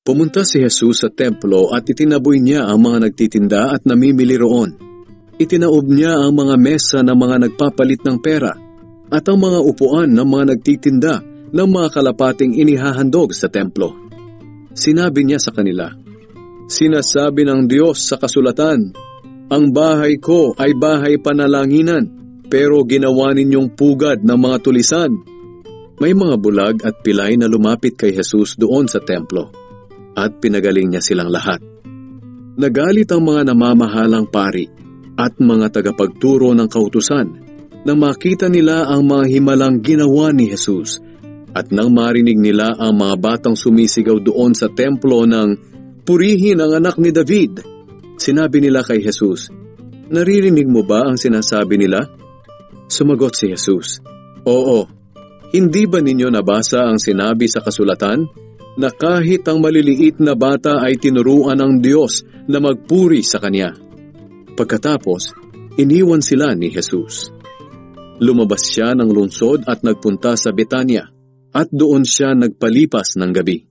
Pumunta si Jesus sa templo at itinaboy niya ang mga nagtitinda at namimili roon. Itinaob niya ang mga mesa ng mga nagpapalit ng pera at ang mga upuan ng mga nagtitinda ng mga kalapating inihahandog sa templo. Sinabi niya sa kanila, "Sinasabi ng Diyos sa kasulatan, ang bahay ko ay bahay panalanginan, pero ginawa ninyong pugad ng mga tulisan." May mga bulag at pilay na lumapit kay Jesus doon sa templo, at pinagaling niya silang lahat. Nagalit ang mga namamahalang pari at mga tagapagturo ng kautusan nang makita nila ang mga himalang ginawa ni Jesus, at nang marinig nila ang mga batang sumisigaw doon sa templo ng "Purihin ang anak ni David." Sinabi nila kay Jesus, "Naririnig mo ba ang sinasabi nila?" Sumagot si Jesus, "Oo, hindi ba ninyo nabasa ang sinabi sa kasulatan na kahit ang maliliit na bata ay tinuruan ng Diyos na magpuri sa Kanya?" Pagkatapos, iniwan sila ni Jesus. Lumabas siya ng lungsod at nagpunta sa Betania, at doon siya nagpalipas ng gabi.